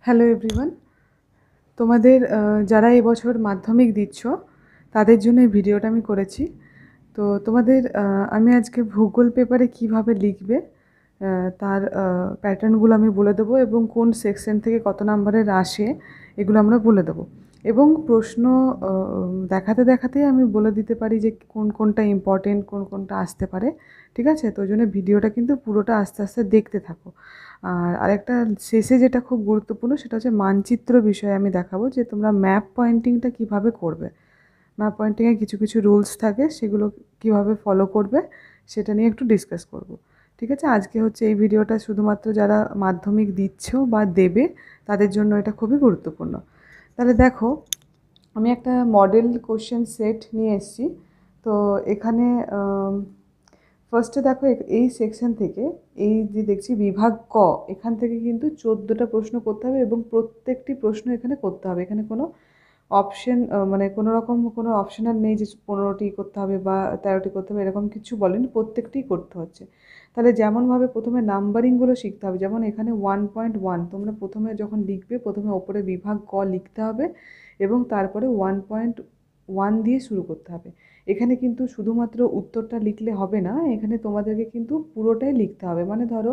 Hello everyone, তোমাদের যারা এবছর মাধ্যমিক দিচ্ছ তাদের জন্য এই ভিডিওটা আমি করেছি। তো তোমাদের আমি আজকে ভূগোল পেপারে কিভাবে লিখবে তার প্যাটার্নগুলো আমি বলে দেবো এবং কোন সেকশন থেকে কত নাম্বারের আসে এগুলো আমরা বলে দেবো। এবং প্রশ্ন দেখাতে দেখাতেই আমি বলে দিতে পারি যে কোন কোনটা ইম্পর্টেন্ট, কোন কোনটা আসতে পারে। ঠিক আছে? তো ওই জন্য ভিডিওটা কিন্তু পুরোটা আস্তে আস্তে দেখতে থাকো। আর আরেকটা শেষে যেটা খুব গুরুত্বপূর্ণ সেটা হচ্ছে মানচিত্র বিষয়ে আমি দেখাবো যে তোমরা ম্যাপ পয়েন্টিংটা কিভাবে করবে। ম্যাপ পয়েন্টিংয়ে কিছু কিছু রুলস থাকে, সেগুলো কিভাবে ফলো করবে সেটা নিয়ে একটু ডিসকাস করব। ঠিক আছে? আজকে হচ্ছে এই ভিডিওটা শুধুমাত্র যারা মাধ্যমিক দিচ্ছ বা দেবে তাদের জন্য এটা খুবই গুরুত্বপূর্ণ। তাহলে দেখো, আমি একটা মডেল কোশ্চেন সেট নিয়ে এসেছি। তো এখানে ফার্স্টে দেখো এই সেকশন থেকে, এই যে দেখছি বিভাগ ক, এখান থেকে কিন্তু 14টা প্রশ্ন করতে হবে এবং প্রত্যেকটি প্রশ্ন এখানে করতে হবে। এখানে কোনো অপশন মানে কোনো রকম কোনো অপশনাল নেই যে 15টি করতে হবে বা 13টি করতে হবে, এরকম কিছু বলেনি, প্রত্যেকটিই করতে হচ্ছে। তাহলে যেমনভাবে প্রথমে নাম্বারিংগুলো শিখতে হবে, যেমন এখানে 1.1 তোমরা প্রথমে যখন লিখবে প্রথমে ওপরে বিভাগ ক লিখতে হবে এবং তারপরে 1.1 দিয়ে শুরু করতে হবে। এখানে কিন্তু শুধুমাত্র উত্তরটা লিখলে হবে না, এখানে তোমাদেরকে কিন্তু পুরোটাই লিখতে হবে। মানে ধরো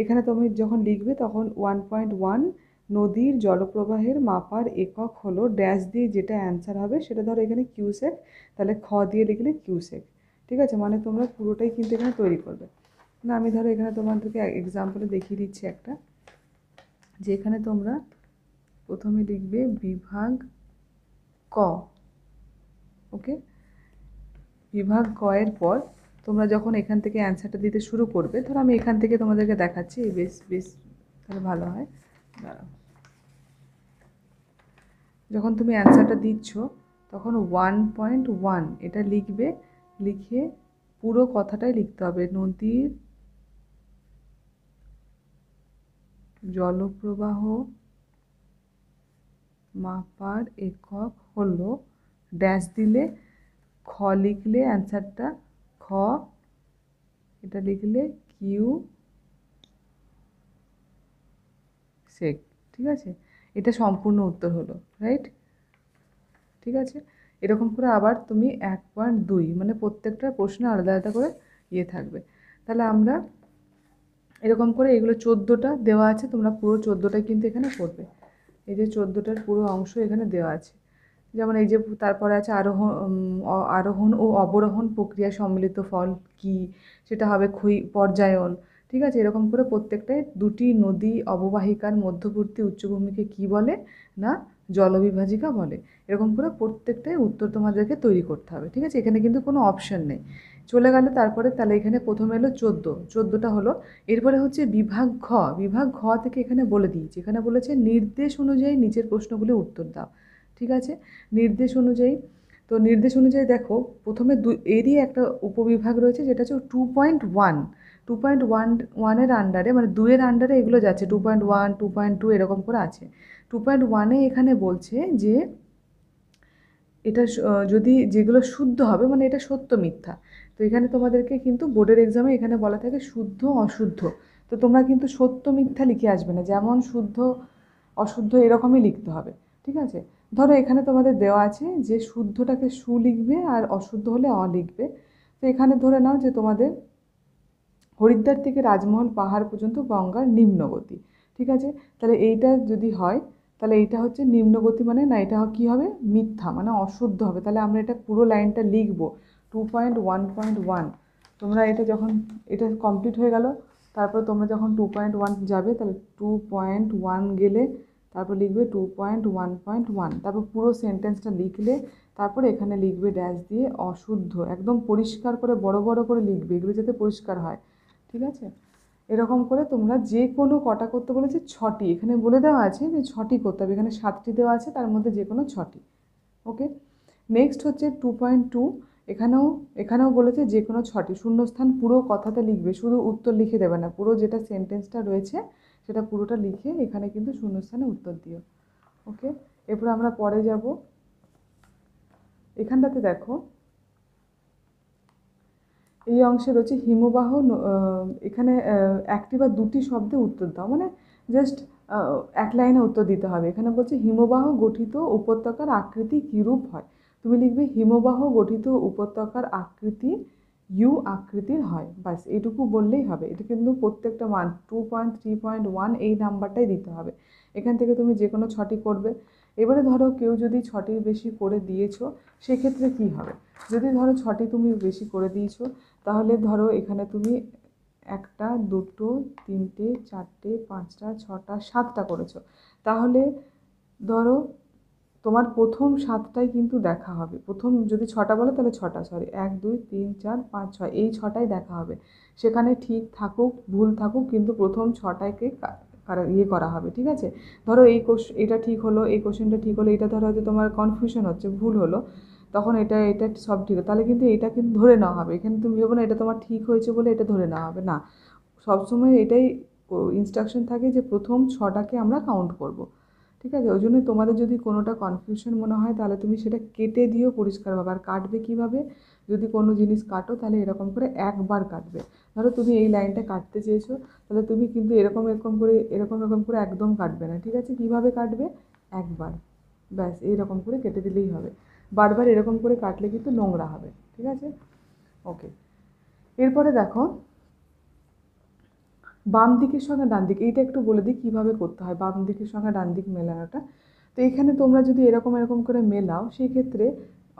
এখানে তুমি যখন লিখবে তখন 1.1 নদীর জলপ্রবাহের মাপার একক হলো ড্যাশ দিয়ে যেটা অ্যান্সার হবে সেটা ধরো এখানে কিউসেক, তাহলে খ দিয়ে লিখলে কিউসেক। ঠিক আছে? মানে তোমরা পুরোটাই কিন্তু এখানে তৈরি করবে। না, আমি ধরো এখানে তোমাদেরকে এক্সাম্পলে দেখিয়ে দিচ্ছি একটা, যে এখানে তোমরা প্রথমে লিখবে বিভাগ ক। ওকে, বিভাগ ক এর পর তোমরা যখন এখান থেকে অ্যান্সারটা দিতে শুরু করবে, ধরো আমি এখান থেকে তোমাদেরকে দেখাচ্ছি, বেশ বেশ তাহলে ভালো হয়। দাঁড়াও, যখন তুমি অ্যান্সারটা দিচ্ছ তখন 1.1 এটা লিখবে, লিখে পুরো কথাটাই লিখতে হবে। নদীর জলপ্রবাহ মাপার একক হলো ড্যাশ দিলে খ লিখলে অ্যান্সারটা খ, এটা লিখলে কিউ সেক। ঠিক আছে? এটা সম্পূর্ণ উত্তর হলো, রাইট? ঠিক আছে? এরকম করে আবার তুমি 1.2 মানে প্রত্যেকটা প্রশ্ন আলাদা আলাদা করে ইয়ে থাকবে। তাহলে আমরা এরকম করে এগুলো 14টা দেওয়া আছে, তোমরা পুরো 14টাই কিন্তু এখানে করবে। এই যে 14টার পুরো অংশ এখানে দেওয়া আছে। যেমন এই যে তারপরে আছে আরোহণ ও অবরোহণ প্রক্রিয়া সম্মিলিত ফল কি, সেটা হবে পর্যায়ন। ঠিক আছে? এরকম করে প্রত্যেকটাই দুটি নদী অববাহিকার মধ্যবর্তী উচ্চভূমিকে কি বলে না জলবিভাজিকা বলে। এরকম করে প্রত্যেকটাই উত্তর তোমাদেরকে তৈরি করতে হবে। ঠিক আছে? এখানে কিন্তু কোনো অপশন নেই। চলে গেল তারপরে, তাহলে এখানে প্রথমে এলো 14টা হলো। এরপরে হচ্ছে বিভাগ ঘ। বিভাগ ঘ থেকে এখানে বলে দিয়েছি, এখানে বলেছে নির্দেশ অনুযায়ী নিচের প্রশ্নগুলি উত্তর দাও। ঠিক আছে? নির্দেশ অনুযায়ী, তো নির্দেশ অনুযায়ী দেখো প্রথমে এরই একটা উপবিভাগ রয়েছে যেটা হচ্ছে 2.1। 2.1 আন্ডারে মানে 2-এর আন্ডারে এগুলো যাচ্ছে, 2.1 2.2 এরকম করে আছে। 2.1-এ এখানে বলছে যে এটা যদি যেগুলো শুদ্ধ হবে মানে এটা সত্য মিথ্যা। তো এখানে তোমাদেরকে কিন্তু বোর্ডের এক্সামে এখানে বলা থাকে শুদ্ধ অশুদ্ধ। তো তোমরা কিন্তু সত্য মিথ্যা লিখে আসবে না, যেমন শুদ্ধ অশুদ্ধ এরকমই লিখতে হবে। ঠিক আছে? ধরো এখানে তোমাদের দেওয়া আছে যে শুদ্ধটাকে সু লিখবে আর অশুদ্ধ হলে অ লিখবে। তো এখানে ধরে নাও যে তোমাদের হরিদ্বার থেকে রাজমহল পাহাড় পর্যন্ত গঙ্গার নিম্নগতি। ঠিক আছে? তাহলে এইটা যদি হয় তাহলে এইটা হচ্ছে নিম্নগতি, মানে না এটা কী হবে মিথ্যা, মানে অশুদ্ধ হবে। তাহলে আমরা এটা পুরো লাইনটা লিখব 2.1.1। তোমরা এটা যখন এটা কমপ্লিট হয়ে গেল, তারপর তোমরা যখন 2.1 যাবে তাহলে 2.1 গেলে তারপর লিখবে 2.1.1, তারপর পুরো সেন্টেন্সটা লিখলে তারপর এখানে লিখবে ড্যাশ দিয়ে অশুদ্ধ, একদম পরিষ্কার করে বড় বড় করে লিখবে, এগুলো যাতে পরিষ্কার হয়। ঠিক আছে? এরকম করে তোমরা যে কোনো কটা করতে বলেছে 6টি, এখানে বলে দেওয়া আছে যে 6টি করতে হবে, এখানে 7টি দেওয়া আছে, তার মধ্যে যে কোনো 6টি। ওকে, নেক্সট হচ্ছে 2.2। এখানেও এখানেও বলেছে যে কোনো 6টি, শূন্যস্থান পুরো কথাটা লিখবে, শুধু উত্তর লিখে দেবে না, পুরো যেটা সেন্টেন্সটা রয়েছে সেটা পুরোটা লিখে এখানে কিন্তু শূন্যস্থানে উত্তর দিও। ওকে, এরপর আমরা পরে যাব। এখানটাতে দেখো এই অংশে রয়েছে হিমবাহ, এখানে একটি বা দুটি শব্দে উত্তর দাও, মানে জাস্ট এক লাইনে উত্তর দিতে হবে। এখানে বলছে হিমবাহ গঠিত উপত্যকার আকৃতি কীরূপ হয়। তুমি লিখবে হিমবাহ গঠিত উপত্যকার আকৃতি ইউ আকৃতির হয়, ব্যাস এইটুকু বললেই হবে। এটা কিন্তু প্রত্যেকটা মান 2.3.1 এই নাম্বারটাই দিতে হবে। এখান থেকে তুমি যে কোনো 6টি করবে। এবারে ধরো কেউ যদি 6টির বেশি করে দিয়েছো, সেক্ষেত্রে কি হবে? যদি ধরো 6টি তুমি বেশি করে দিয়েছো, তাহলে ধরো এখানে তুমি 1টা 2টো 3টে 4টে 5টা 6টা 7টা করেছো, তাহলে ধরো তোমার প্রথম 7টাই কিন্তু দেখা হবে। প্রথম যদি 6টা বলো তাহলে 6টা, সরি 1 2 3 4 5 6 এই 6টাই দেখা হবে। সেখানে ঠিক থাকুক ভুল থাকুক, কিন্তু প্রথম 6টাকে করা হবে, ঠিক আছে? ধরো এটা ঠিক হলো, এই কোশ্চেনটা ঠিক হলো, এটা ধরো হয়তো তোমার কনফিউশন হচ্ছে, ভুল হলো, তখন এটা সব ঠিক, তাহলে কিন্তু এটা কিন্তু ধরে নেওয়া হবে। এখানে তুমি ভেবো না এটা তোমার ঠিক হয়েছে বলে এটা ধরে নেওয়া হবে, না। সবসময় এটাই ইনস্ট্রাকশন থাকে যে প্রথম 6টাকে আমরা কাউন্ট করব, ঠিক আছে? ওই জন্য তোমাদের যদি কোনোটা কনফিউশন মনে হয়, তাহলে তুমি সেটা কেটে দিও পরিষ্কারভাবে। আর কাটবে কীভাবে? যদি কোনো জিনিস কাটো তাহলে এরকম করে একবার কাটবে। ধরো তুমি এই লাইনটা কাটতে চেয়েছো, তাহলে তুমি কিন্তু এরকম করে একদম কাটবে না, ঠিক আছে? কীভাবে কাটবে? একবার, ব্যাস এইরকম করে কেটে দিলেই হবে। বারবার এরকম করে কাটলে কিন্তু নোংরা হবে, ঠিক আছে? ওকে, এরপরে দেখো বাম দিকের সঙ্গে ডান দিক, এইটা একটু বলে দিই কীভাবে করতে হয় বাম দিকের সঙ্গে ডান দিক মেলানোটা। তো এখানে তোমরা যদি এরকম করে মেলাও, সেই ক্ষেত্রে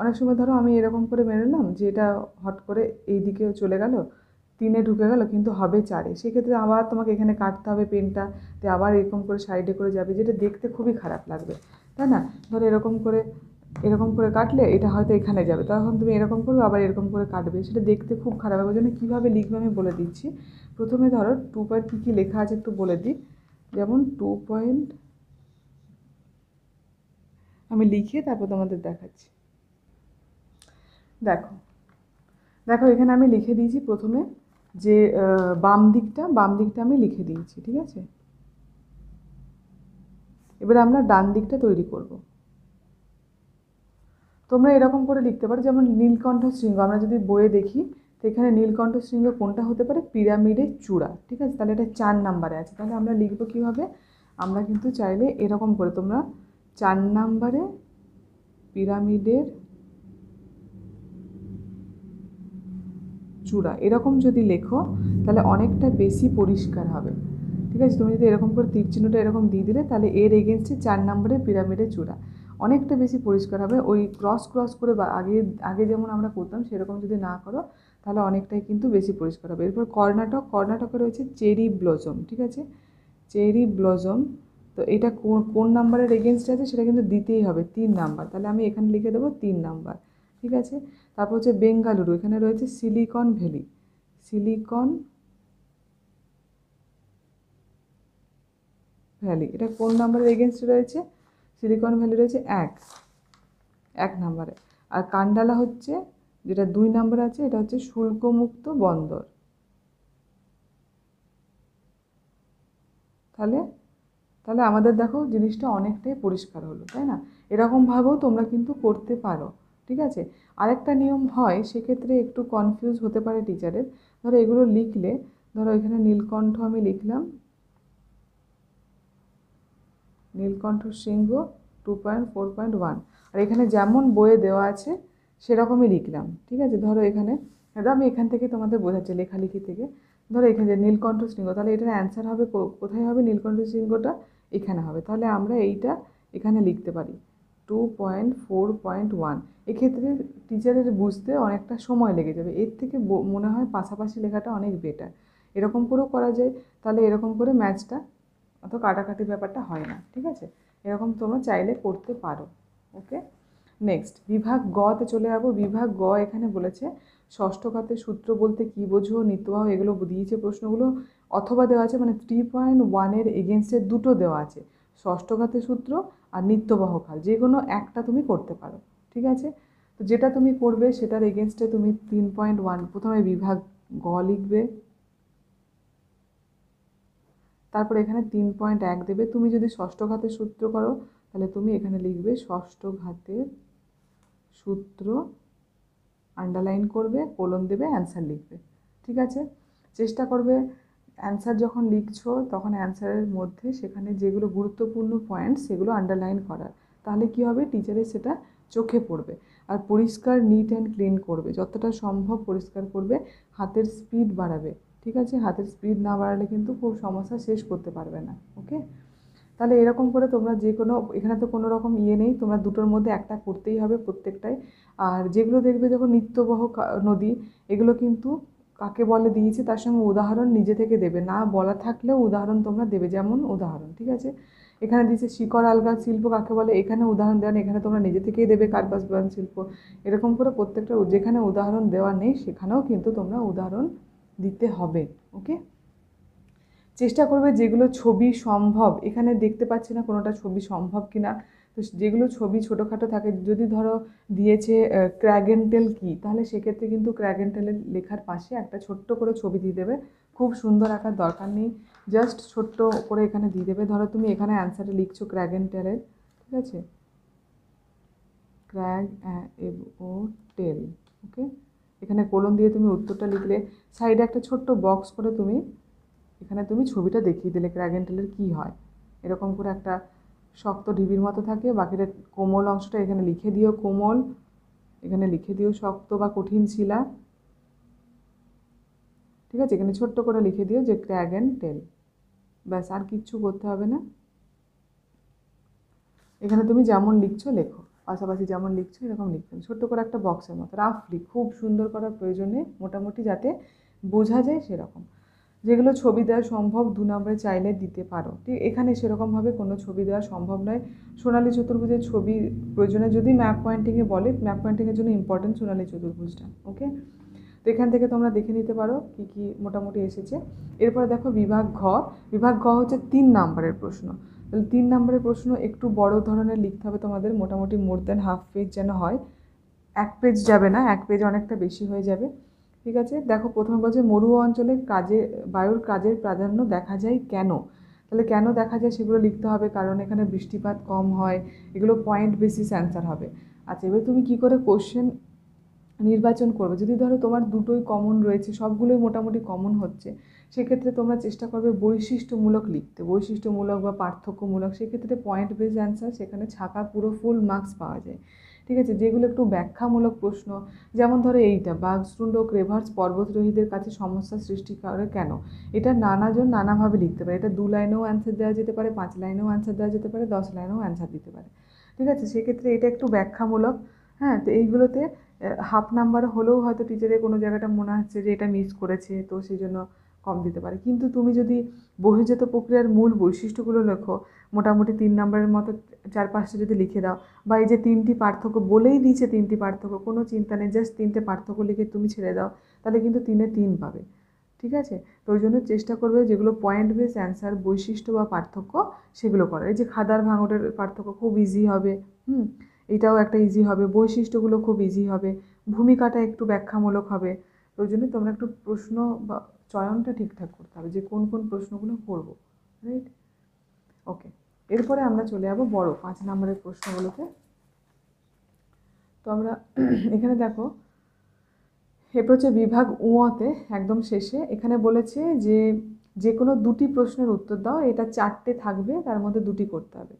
অনেক সময় ধরো আমি এরকম করে মেলালাম যে এটা হট করে এই দিকে চলে গেল, 3-এ ঢুকে গেল কিন্তু হবে 4-এ, সেক্ষেত্রে আবার তোমাকে এখানে কাটতে হবে পেনটা, তো আবার এরকম করে সাইডে করে যাবে, যেটা দেখতে খুবই খারাপ লাগবে, তাই না? ধরো এরকম করে কাটলে এটা হয়তো এখানে যাবে, তখন তুমি এরকম করবে আবার এরকম করে কাটবে, সেটা দেখতে খুব খারাপ হবে। ওই জন্য কীভাবে লিখবে আমি বলে দিচ্ছি। প্রথমে ধরো 2 পয়েন্ট কী কী লেখা আছে একটু বলে দিই। যেমন 2 পয়েন্ট আমি লিখে তারপর তোমাদের দেখাচ্ছি। দেখো দেখো এখানে আমি লিখে দিয়েছি প্রথমে যে বাম দিকটা আমি লিখে দিয়েছি, ঠিক আছে? এবার আমরা ডান দিকটা তৈরি করব। তোমরা এরকম করে লিখতে পারো, যেমন নীলকণ্ঠ শৃঙ্গ, আমরা যদি বইয়ে দেখি তো এখানে নীলকণ্ঠ শৃঙ্গ কোনটা হতে পারে? পিরামিডের চূড়া, ঠিক আছে? তাহলে এটা 4 নাম্বারে আছে, তাহলে আমরা লিখবো কীভাবে? আমরা কিন্তু চাইলে এরকম করে, তোমরা 4 নাম্বারে পিরামিডের চূড়া এরকম যদি লেখো, তাহলে অনেকটা বেশি পরিষ্কার হবে, ঠিক আছে? তুমি যদি এরকম করে তীর চিহ্নটা এরকম দিয়ে দিলে, তাহলে এর এগেনস্টে 4 নম্বরের পিরামিডের চূড়া অনেকটা বেশি পরিষ্কার হবে। ওই ক্রস করে বা আগে যেমন আমরা করতাম সেরকম যদি না করো, তাহলে অনেকটাই কিন্তু বেশি পরিষ্কার হবে। এরপর কর্ণাটকে রয়েছে চেরি ব্লজম, ঠিক আছে? চেরি ব্লজম, তো এটা কোন নাম্বারের এগেনস্টে আছে সেটা কিন্তু দিতেই হবে, 3 নাম্বার, তাহলে আমি এখানে লিখে দেবো 3 নাম্বার, ঠিক আছে? তারপর হচ্ছে বেঙ্গালুরু, এখানে রয়েছে সিলিকন ভ্যালি, এটা কোন নাম্বারের এগেনস্টে রয়েছে? সিলিকন ভ্যালি রয়েছে 1 নাম্বারে। আর কান্ডালা হচ্ছে যেটা 2 নাম্বার আছে, এটা হচ্ছে শুল্কমুক্ত বন্দর। তাহলে আমাদের দেখো জিনিসটা অনেকটাই পরিষ্কার হলো, তাই না? এরকমভাবেও তোমরা কিন্তু করতে পারো, ঠিক আছে? আরেকটা নিয়ম হয়, সেক্ষেত্রে একটু কনফিউজ হতে পারে টিচারের। ধরো এগুলো লিখলে, ধরো এখানে নীলকণ্ঠ আমি লিখলাম, নীলকণ্ঠ শৃঙ্গ 2.4.1, আর এখানে যেমন বইয়ে দেওয়া আছে সেরকমই লিখলাম, ঠিক আছে? ধরো আমি এখান থেকে তোমাদের বোঝাচ্ছি লেখালেখি থেকে। ধরো এখানে যে নীলকণ্ঠ শৃঙ্গ, তাহলে এটার অ্যান্সার হবে কোথায় হবে? নীলকণ্ঠ শৃঙ্গটা এখানে হবে, তাহলে আমরা এইটা এখানে লিখতে পারি 2.4.1। এক্ষেত্রে টিচারের বুঝতে অনেকটা সময় লেগে যাবে, এর থেকে মনে হয় পাশাপাশি লেখাটা অনেক বেটার। এরকম করেও করা যায়, তাহলে এরকম করে ম্যাচটা অত কাটাকাটি ব্যাপারটা হয় না, ঠিক আছে? এরকম তোমরা চাইলে করতে পারো। ওকে, নেক্সট বিভাগ গতে চলে যাবো। বিভাগ গ এখানে বলেছে ষষ্ঠ ঘাতের সূত্র বলতে কি বোঝো? নিত্যবাহ এগুলো দিয়েছে প্রশ্নগুলো, অথবা দেওয়া আছে, মানে 3.1-এর এগেনস্টে দুটো দেওয়া আছে, ষষ্ঠ ঘাতের সূত্র আর নিত্যবাহ কাল, যে কোনো একটা তুমি করতে পারো, ঠিক আছে? তো যেটা তুমি করবে সেটার এগেনস্টে তুমি 3.1 প্রথমে বিভাগ গ লিখবে, তারপর এখানে 3.1 দেবে। তুমি যদি ষষ্ঠ ঘাতের সূত্র করো, তাহলে তুমি এখানে লিখবে ষষ্ঠ ঘাতের সূত্র, আন্ডারলাইন করবে, কোলন দেবে, অ্যান্সার লিখবে, ঠিক আছে? চেষ্টা করবে অ্যান্সার যখন লিখছো তখন অ্যান্সারের মধ্যে সেখানে যেগুলো গুরুত্বপূর্ণ পয়েন্ট সেগুলো আন্ডারলাইন করার, তাহলে কি হবে টিচারের সেটা চোখে পড়বে। আর পরিষ্কার নিট অ্যান্ড ক্লিন করবে, যতটা সম্ভব পরিষ্কার করবে, হাতের স্পিড বাড়াবে। ঠিক আছে, হাতের স্পিড না বাড়ালে কিন্তু খুব সমস্যা শেষ করতে পারবে না। ওকে, তাহলে এরকম করে তোমরা যে কোনো, এখানে তো কোনো রকম নেই, তোমরা দুটোর মধ্যে একটা করতেই হবে প্রত্যেকটাই। আর যেগুলো দেখবে যখন নিত্যবহ নদী, এগুলো কিন্তু কাকে বলে দিয়েছে তার সঙ্গে উদাহরণ নিজে থেকে দেবে, না বলা থাকলেও উদাহরণ তোমরা দেবে, যেমন উদাহরণ। ঠিক আছে, এখানে দিয়েছে শিকড় আলগা শিল্প কাকে বলে, এখানে উদাহরণ দেওয়া নেই, এখানে তোমরা নিজে থেকেই দেবে কার্পাস বয়ন শিল্প। এরকম করে প্রত্যেকটা যেখানে উদাহরণ দেওয়া নেই সেখানেও কিন্তু তোমরা উদাহরণ দিতে হবে। ওকে, চেষ্টা করবে যেগুলো ছবি সম্ভব, এখানে দেখতে পাচ্ছি না কোনোটা ছবি সম্ভব কিনা, তো যেগুলো ছবি ছোটোখাটো থাকে, যদি ধরো দিয়েছে ক্র্যাগেন্টেল কি, তাহলে সেক্ষেত্রে কিন্তু ক্র্যাগেন্টেলের লেখার পাশে একটা ছোট্ট করে ছবি দিয়ে দেবে, খুব সুন্দর আঁকার দরকার নেই, জাস্ট ছোট্ট করে এখানে দিয়ে দেবে। ধরো তুমি এখানে অ্যান্সারে লিখছো ক্র্যাগেন্টেলের, ঠিক আছে, ক্র্যাগ ও টেল। ওকে, এখানে কোলন দিয়ে তুমি উত্তরটা লিখলে, সাইডে একটা ছোট্ট বক্স করে তুমি এখানে তুমি ছবিটা দেখিয়ে দিলে ক্র্যাগেন্টেলের কী হয়। এরকম করে একটা শক্ত ঢিবির মতো থাকে, বাকিটা কোমল অংশটা এখানে লিখে দিও কোমল, এখানে লিখে দিও শক্ত বা কঠিন শিলা। ঠিক আছে, এখানে ছোট্ট করে লিখে দিও যে ক্র্যাগেন্টেল, ব্যাস, আর কিচ্ছু করতে হবে না। এখানে তুমি যেমন লিখছো লেখো, পাশাপাশি যেমন লিখছো এরকম লিখতে হবে, ছোট্ট করে একটা বক্সের মতো রাফলি, খুব সুন্দর করার প্রয়োজনে, মোটামুটি যাতে বোঝা যায় সেরকম। যেগুলো ছবি দেওয়া সম্ভব 2 নম্বরে চাইলে দিতে পারো। ঠিক এখানে সেরকমভাবে কোনো ছবি দেওয়া সম্ভব নয়। সোনালী চতুর্ভুজের ছবি প্রয়োজনে যদি ম্যাপ পয়েন্টিংয়ে বলে, ম্যাপ পয়েন্টিংয়ের জন্য ইম্পর্টেন্ট সোনালী চতুর্ভুজটা। ওকে, তো এখান থেকে তোমরা দেখে নিতে পারো কী কী মোটামুটি এসেছে। এরপরে দেখো বিভাগ ঘ। বিভাগ ঘ হচ্ছে 3 নম্বরের প্রশ্ন। তাহলে 3 নম্বরের প্রশ্ন একটু বড় ধরনের লিখতে হবে তোমাদের, মোটামুটি মোর দ্যান হাফ পেজ যেন হয়, 1 পেজ যাবে না, 1 পেজ অনেকটা বেশি হয়ে যাবে। ঠিক আছে, দেখো প্রথমে বলছে মরুয়া অঞ্চলে বায়ুর কাজের প্রাধান্য দেখা যায় কেন। তাহলে কেন দেখা যায় সেগুলো লিখতে হবে, কারণ এখানে বৃষ্টিপাত কম হয়, এগুলো পয়েন্ট বেসিস অ্যান্সার হবে। আচ্ছা, এবার তুমি কী করে কোশ্চেন নির্বাচন করবে, যদি ধরো তোমার দুটোই কমন রয়েছে, সবগুলোই মোটামুটি কমন হচ্ছে, সেক্ষেত্রে তোমরা চেষ্টা করবে বৈশিষ্ট্যমূলক লিখতে, বৈশিষ্ট্যমূলক বা পার্থক্যমূলক, সেক্ষেত্রে পয়েন্ট বেস অ্যান্সার সেখানে ছাকা পুরো ফুল মার্কস পাওয়া যায়। ঠিক আছে, যেগুলো একটু ব্যাখ্যামূলক প্রশ্ন, যেমন ধরো এইটা, বাঘস্টুন্ড ও ক্রেভার্স পর্বতরোহীদের কাছে সমস্যা সৃষ্টি করে কেন, এটা নানাজন নানাভাবে লিখতে পারে, এটা 2 লাইনেও অ্যান্সার দেওয়া যেতে পারে, 5 লাইনেও অ্যান্সার দেওয়া যেতে পারে, 10 লাইনেও অ্যান্সার দিতে পারে। ঠিক আছে, সেক্ষেত্রে এটা একটু ব্যাখ্যামূলক। হ্যাঁ, তো এইগুলোতে হাফ নাম্বার হলেও হয়তো টিচারের কোনো জায়গাটা মনে হচ্ছে যে এটা মিস করেছে, তো সেই জন্য কম দিতে পারে। কিন্তু তুমি যদি বহির্জাত প্রক্রিয়ার মূল বৈশিষ্ট্যগুলো লেখো, মোটামুটি 3 নম্বরের মতো 4-5টা যদি লিখে দাও, বা এই যে 3টি পার্থক্য বলেই দিয়েছে, 3টি পার্থক্য, কোনো চিন্তা নেই, জাস্ট 3টে পার্থক্য লিখে তুমি ছেড়ে দাও, তাহলে কিন্তু 3-এ 3 পাবে। ঠিক আছে, তো ওই জন্য চেষ্টা করবে যেগুলো পয়েন্ট বেস অ্যান্সার, বৈশিষ্ট্য বা পার্থক্য, সেগুলো করার। এই যে খাদার ভাঙড়ের পার্থক্য খুব ইজি হবে, এটাও একটা ইজি হবে, বৈশিষ্ট্যগুলো খুব ইজি হবে, ভূমিকাটা একটু ব্যাখ্যামূলক হবে। তো ওই জন্য তোমরা একটু প্রশ্ন বা চয়নটা ঠিকঠাক করতে হবে যে কোন কোন প্রশ্নগুলো করবো, রাইট? ওকে, এরপরে আমরা চলে যাবো বড় 5 নম্বরের প্রশ্নগুলোতে। তো আমরা এখানে দেখো, এরপর হচ্ছে বিভাগ উঁতে একদম শেষে, এখানে বলেছে যে যে কোনো 2টি প্রশ্নের উত্তর দাও, এটা 4টে থাকবে, তার মধ্যে 2টি করতে হবে।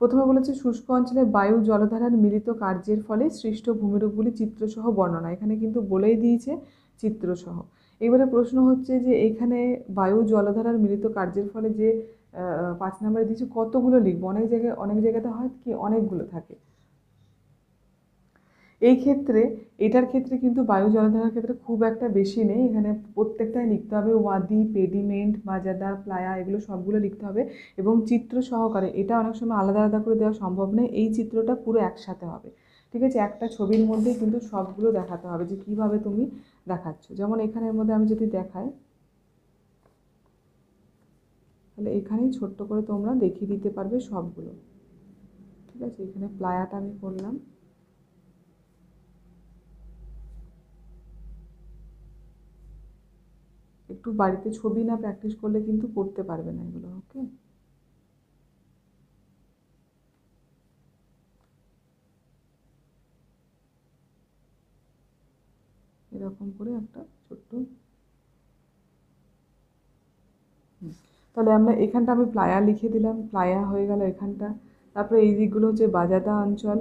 প্রথমে বলেছে শুষ্ক অঞ্চলে বায়ু জলধারার মিলিত কার্যের ফলে সৃষ্ট ভূমিরূপগুলি চিত্রসহ বর্ণনা, এখানে কিন্তু বলেই দিয়েছে চিত্রসহ। এবারে প্রশ্ন হচ্ছে যে এখানে বায়ু জলধারার মিলিত কার্যের ফলে যে 5 নম্বরে দিয়েছে কতগুলো লিখবো, অনেক জায়গাতে হয় কি অনেকগুলো থাকে। এই ক্ষেত্রে, এটার ক্ষেত্রে কিন্তু বায়ু জলধারার ক্ষেত্রে খুব একটা বেশি নেই, এখানে প্রত্যেকটাই লিখতে হবে, ওয়াদি, পেডিমেন্ট, বাজাদা, প্লায়া, এগুলো সবগুলো লিখতে হবে, এবং চিত্র সহকারে। এটা অনেক সময় আলাদা আলাদা করে দেওয়া সম্ভব নয়, এই চিত্রটা পুরো একসাথে হবে। ঠিক আছে, একটা ছবির মধ্যেই কিন্তু সবগুলো দেখাতে হবে যে কীভাবে তুমি দেখাচ্ছ। যেমন এখানের মধ্যে আমি যদি দেখাই, তাহলে এখানেই ছোট্ট করে তোমরা দেখিয়ে দিতে পারবে সবগুলো। ঠিক আছে, এখানে প্লায়াটা আমি করলাম, একটু বাড়িতে ছবি না প্র্যাকটিস করলে কিন্তু করতে পারবে না এগুলো। ওকে, এরকম করে একটা ছোট্ট তাহলে আমরা এখানটা আমি প্লায়া লিখে দিলাম, প্লায়া হয়ে গেল এখানটা। তারপরে এই দিকগুলো হচ্ছে বাজাদা অঞ্চল,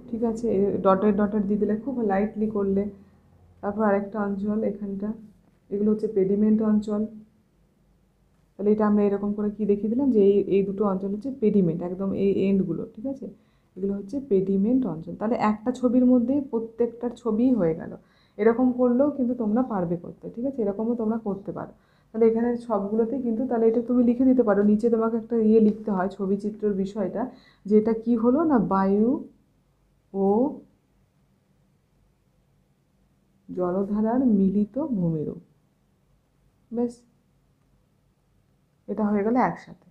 ঠিক আছে, ডটেড ডটেড দিয়ে দিলে খুব লাইটলি করলে। তারপর আরেকটা অঞ্চল এখানটা, এগুলো হচ্ছে পেডিমেন্ট অঞ্চল। তাহলে এটা আমরা এরকম করে কি দেখিয়ে দিলাম যে এই দুটো অঞ্চল হচ্ছে পেডিমেন্ট, একদম এই এন্ডগুলো, ঠিক আছে, এগুলো হচ্ছে পেডিমেন্ট অঞ্চল। তাহলে একটা ছবির মধ্যেই প্রত্যেকটার ছবিই হয়ে গেল। এরকম করলেও কিন্তু তোমরা পারবে করতে, ঠিক আছে, এরকমও তোমরা করতে পারো। তাহলে এখানে সবগুলোতেই কিন্তু তাহলে এটা তুমি লিখে দিতে পারো, নিচে তোমাকে একটা লিখতে হয় ছবি চিত্রের বিষয়টা, যে এটা কী হলো না, বায়ু ও জলধারার মিলিত ভূমিরূপ। বেশ, এটা হয়ে গেল একসাথে।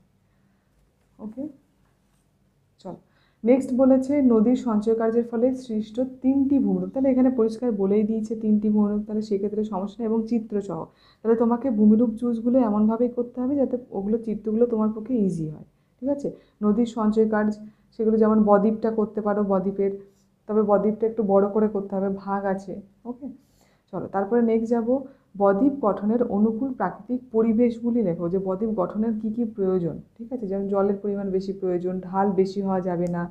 ওকে, চল নেক্সট বলেছে নদীর সঞ্চয় কার্যের ফলে সৃষ্ট 3টি ভূমিরূপ। তাহলে এখানে পরিষ্কার বলেই দিয়েছে 3টি ভূমিরূপ, তাহলে সেক্ষেত্রে সমস্যা নেই, এবং চিত্রসহ। তাহলে তোমাকে ভূমিরূপ চুজগুলো এমনভাবেই করতে হবে যাতে ওগুলো চিত্রগুলো তোমার পক্ষে ইজি হয়, ঠিক আছে। নদীর সঞ্চয় কার্য, সেগুলো যেমন বদ্বীপটা করতে পারো, বদ্বীপের, তবে বদ্বীপটা একটু বড় করে করতে হবে, ভাগ আছে। ওকে, চলো তারপরে নেক্সট যাব, বদ্বীপ গঠনের অনুকূল প্রাকৃতিক পরিবেশগুলি লেখো, যে বদ্বীপ গঠনের কী কী প্রয়োজন, ঠিক আছে, যেমন জলের পরিমাণ বেশি প্রয়োজন, ঢাল বেশি হওয়া যাবে না,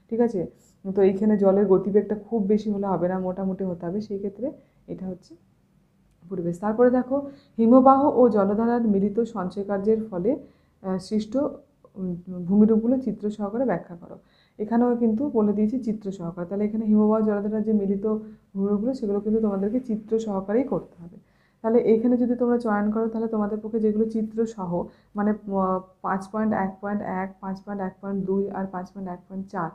ঠিক আছে, তো এইখানে জলের গতিবেগটা খুব বেশি হলে হবে না, মোটামুটি হতে হবে, সেই ক্ষেত্রে এটা হচ্ছে পরিবেশ। তারপরে দেখো, হিমবাহ ও জলধারার মিলিত সঞ্চয় কার্যের ফলে সৃষ্ট ভূমিরূপগুলো চিত্র সহকারে ব্যাখ্যা করো। এখানেও কিন্তু বলে দিয়েছি চিত্র সহকারে, তাহলে এখানে হিমবাহ জলধারার যে মিলিত ভূমিরূপগুলো সেগুলো কিন্তু তোমাদেরকে চিত্র সহকারেই করতে হবে। তাহলে এখানে যদি তোমরা চয়ন করো তাহলে তোমাদের পক্ষে যেগুলো চিত্র সহ, মানে 5.1.1, 5.1.2 আর 5.1.4,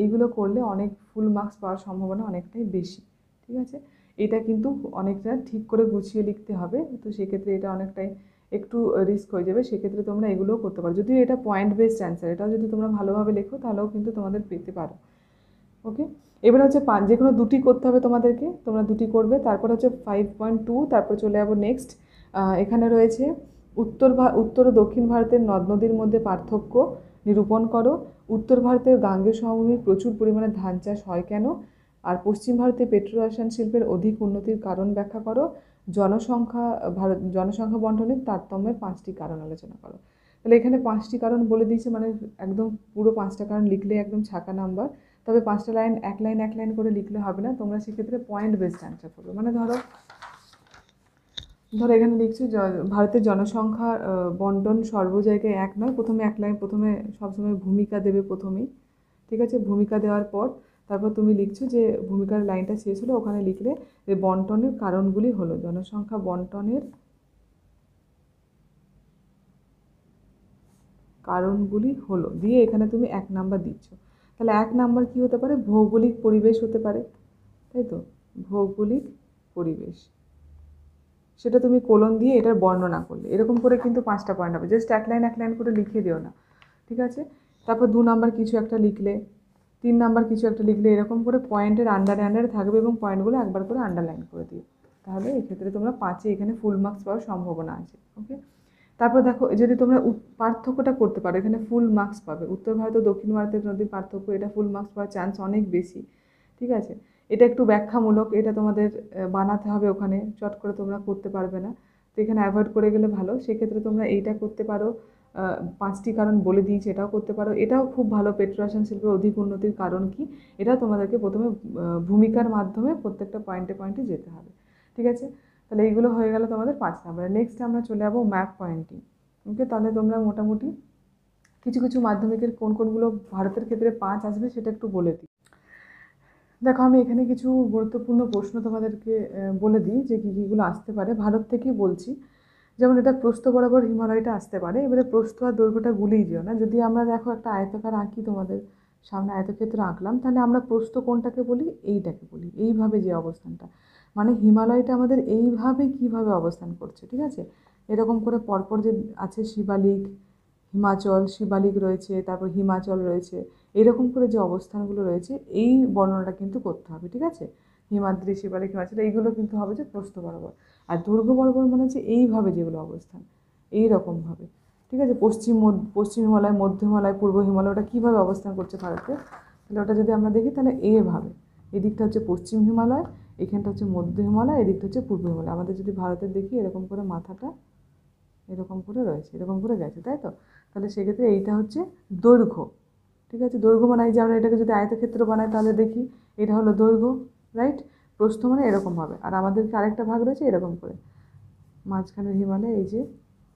এইগুলো করলে অনেক ফুল মার্কস পাওয়ার সম্ভাবনা অনেকটাই বেশি, ঠিক আছে। এটা কিন্তু অনেকটা ঠিক করে গুছিয়ে লিখতে হবে, তো সেক্ষেত্রে এটা অনেকটাই একটু রিস্ক হয়ে যাবে, সেক্ষেত্রে তোমরা এগুলোও করতে পারো। যদিও এটা পয়েন্ট বেসড অ্যান্সার, এটাও যদি তোমরা ভালোভাবে লেখো তাহলেও কিন্তু তোমাদের পেতে পারো। ওকে, এবার হচ্ছে যে কোনো দুটি করতে হবে তোমাদেরকে, তোমরা দুটি করবে। তারপর হচ্ছে 5.2, তারপর চলে যাবো নেক্সট। এখানে রয়েছে উত্তর ও দক্ষিণ ভারতের নদ নদীর মধ্যে পার্থক্য নিরূপণ করো। উত্তর ভারতের গাঙ্গেয় সমভূমি প্রচুর পরিমাণে ধান চাষ হয় কেন? আর পশ্চিম ভারতে পেট্রোরসায়ন শিল্পের অধিক উন্নতির কারণ ব্যাখ্যা করো। জনসংখ্যা বন্টনের তারতম্যের 5টি কারণ আলোচনা করো। তাহলে এখানে 5টি কারণ বলে দিয়েছে, মানে একদম পুরো 5টা কারণ লিখলে একদম ছাকা নাম্বার। তবে 5টা লাইন এক লাইন করে লিখলে হবে না, তোমরা সেক্ষেত্রে পয়েন্ট বেসড অ্যান্সার করবে। মানে ধরো এখানে লিখছি ভারতের জনসংখ্যা বন্টন সর্ব জায়গায় এক নয়, প্রথমে এক লাইন, প্রথমে সবসময় ভূমিকা দেবে প্রথমেই, ঠিক আছে। ভূমিকা দেওয়ার পর তারপর তুমি লিখছো যে ভূমিকার লাইনটা শেষ হলো, ওখানে লিখলে যে বন্টনের কারণগুলি হলো, জনসংখ্যা বন্টনের কারণগুলি হলো, দিয়ে এখানে তুমি 1 নাম্বার দিচ্ছ। তাহলে 1 নাম্বার কী হতে পারে? ভৌগোলিক পরিবেশ হতে পারে, তাই তো, ভৌগোলিক পরিবেশ, সেটা তুমি কোলন দিয়ে এটার বর্ণনা করলে, এরকম করে কিন্তু 5টা পয়েন্ট হবে, জাস্ট এক লাইন করে লিখে দিও না, ঠিক আছে। তারপর 2 নাম্বার কিছু একটা লিখলে, 3 নাম্বার কিছু একটা লিখলে, এরকম করে পয়েন্টের আন্ডারে থাকবে, এবং পয়েন্টগুলো একবার করে আন্ডারলাইন করে দিও, তাহলে এক্ষেত্রে তোমরা 5-এ এখানে ফুল মার্কস পাওয়ার সম্ভাবনা আছে। ওকে, তারপর দেখো, যদি তোমরা পার্থক্যটা করতে পারো এখানে ফুল মার্কস পাবে। উত্তর ভারত ও দক্ষিণ ভারতের নদীর পার্থক্য, এটা ফুল মার্কস পাওয়ার চান্স অনেক বেশি, ঠিক আছে। এটা একটু ব্যাখ্যামূলক, এটা তোমাদের বানাতে হবে, ওখানে চট করে তোমরা করতে পারবে না, তো এখানে অ্যাভয়েড করে গেলে ভালো। সেক্ষেত্রে তোমরা এইটা করতে পারো, 5টি কারণ বলে দিয়েছি, এটাও করতে পারো। এটাও খুব ভালো, পেট্রোরসায়ন শিল্পের অধিক উন্নতির কারণ কি, এটাও তোমাদেরকে প্রথমে ভূমিকার মাধ্যমে প্রত্যেকটা পয়েন্টে যেতে হবে, ঠিক আছে। তাহলে এইগুলো হয়ে গেল তোমাদের 5 নাম্বার। নেক্সট আমরা চলে যাবো ম্যাপ পয়েন্টিং। ওকে, তাহলে তোমরা মোটামুটি কিছু মাধ্যমিকের কোনগুলো ভারতের ক্ষেত্রে 5 আসবে সেটা একটু বলে দিই। দেখো, আমি এখানে কিছু গুরুত্বপূর্ণ প্রশ্ন তোমাদেরকে বলে দিই যে কীগুলো আসতে পারে ভারত থেকেই বলছি। যেমন এটা প্রস্থ বরাবর হিমালয়টা আসতে পারে, এবারে প্রস্থ আর দৈর্ঘ্যটা ভুলেই যেও না। যদি আমরা দেখো একটা আয়তাকার আঁকি, তোমাদের সামনে আয়তক্ষেত্র আঁকলাম, তাহলে আমরা প্রস্থ কোনটাকে বলি? এইটাকে বলি, এইভাবে যে অবস্থানটা, মানে হিমালয়টা আমাদের এইভাবে কীভাবে অবস্থান করছে, ঠিক আছে। এরকম করে পরপর যে আছে শিবালিক, শিবালিক রয়েছে, তারপর হিমাচল রয়েছে, এরকম করে যে অবস্থানগুলো রয়েছে এই বর্ণনাটা কিন্তু করতে হবে, ঠিক আছে। হিমাদ্রি, শিবালিক, হিমাচল এইগুলো কিন্তু হবে যে প্রস্থ বরাবর। আর দৈর্ঘ্য বরাবর মানে হচ্ছে এইভাবে যেগুলো অবস্থান, এইরকমভাবে, ঠিক আছে। পশ্চিম হিমালয়, মধ্য হিমালয়, পূর্ব হিমালয়, ওটা কীভাবে অবস্থান করছে ভারতে, তাহলে ওটা যদি আমরা দেখি তাহলে এইভাবে, এদিকটা হচ্ছে পশ্চিম হিমালয়, এখানটা হচ্ছে মধ্য হিমালয়, এদিকটা হচ্ছে পূর্ব হিমালয়। আমাদের যদি ভারতের দেখি এরকম করে মাথাটা এরকম করে রয়েছে, এরকম করে গেছে, তাই তো? তাহলে সেক্ষেত্রে এইটা হচ্ছে দৈর্ঘ্য, ঠিক আছে? দৈর্ঘ্য মানে যে আমরা এটাকে যদি আয়তক্ষেত্র বানাই তাহলে দেখি এটা হলো দৈর্ঘ্য, রাইট? প্রস্থ মানে এরকম হবে, আর আমাদেরকে আরেকটা ভাগ রয়েছে এরকম করে, মাঝখানের হিমালয় এই যে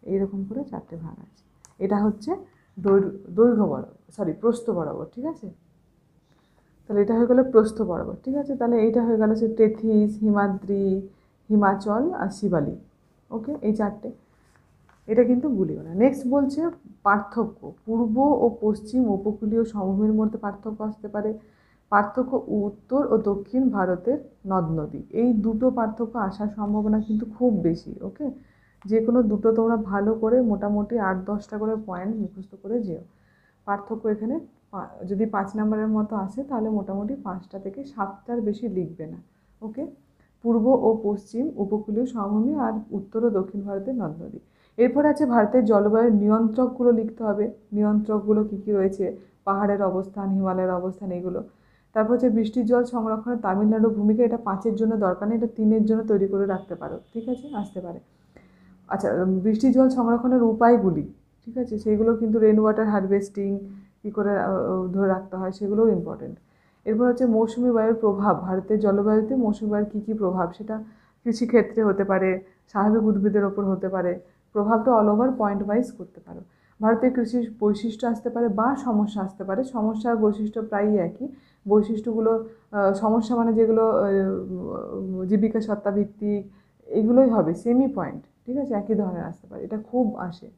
এইরকম করে 4টে ভাগ আছে। এটা হচ্ছে দৈর্ঘ্য বরাবর, সরি প্রস্থ বরাবর, ঠিক আছে? তাহলে এটা হয়ে গেল প্রস্থ বরাবর, ঠিক আছে? তাহলে এইটা হয়ে গেল সে টেথিস, হিমাদ্রি, হিমাচল আর শিবালিক। ওকে, এই 4টে। এটা কিন্তু ভুলিও না। নেক্সট বলছে পার্থক্য, পূর্ব ও পশ্চিম উপকূলীয় সমভূমির মধ্যে পার্থক্য আসতে পারে। পার্থক্য উত্তর ও দক্ষিণ ভারতের নদ নদী, এই দুটো পার্থক্য আসার সম্ভাবনা কিন্তু খুব বেশি। ওকে, যে কোনো দুটো তোমরা ভালো করে মোটামুটি 8-10টা করে পয়েন্ট মুখস্থ করে যেও। পার্থক্য এখানে যদি 5 নম্বরের মতো আসে তাহলে মোটামুটি 5টা থেকে 7টার বেশি লিখবে না। ওকে, পূর্ব ও পশ্চিম উপকূলীয় সমভূমি আর উত্তর ও দক্ষিণ ভারতের নদ নদী। এরপর আছে ভারতের জলবায়ুর নিয়ন্ত্রকগুলো লিখতে হবে। নিয়ন্ত্রকগুলো কী কী রয়েছে? পাহাড়ের অবস্থান, হিমালয়ের অবস্থান, এগুলো। তারপর হচ্ছে বৃষ্টির জল সংরক্ষণে তামিলনাড়ুর ভূমিকা, এটা 5-এর জন্য দরকার নেই, এটা 3-এর জন্য তৈরি করে রাখতে পারো, ঠিক আছে? আসতে পারে। আচ্ছা, বৃষ্টির জল সংরক্ষণের উপায়গুলি, ঠিক আছে? সেগুলো কিন্তু রেন ওয়াটার হারভেস্টিং কী করে ধরে রাখতে হয় সেগুলোও ইম্পর্টেন্ট। এরপর হচ্ছে মৌসুমি বায়ুর প্রভাব, ভারতের জলবায়ুতে মৌসুমি বায়ুর কী কী প্রভাব, সেটা কৃষিক্ষেত্রে হতে পারে, স্বাভাবিক উদ্ভিদের ওপর হতে পারে, প্রভাবটা অল ওভার পয়েন্ট ওয়াইজ করতে পারো। ভারতের কৃষির বৈশিষ্ট্য আসতে পারে বা সমস্যা আসতে পারে, সমস্যা আর বৈশিষ্ট্য প্রায়ই একই। বৈশিষ্ট্যগুলো সমস্যা মানে যেগুলো জীবিকা সত্তা ভিত্তিক, এগুলোই হবে সেমি পয়েন্ট, ঠিক আছে? একই ধরনের আসতে পারে, এটা খুব আসে।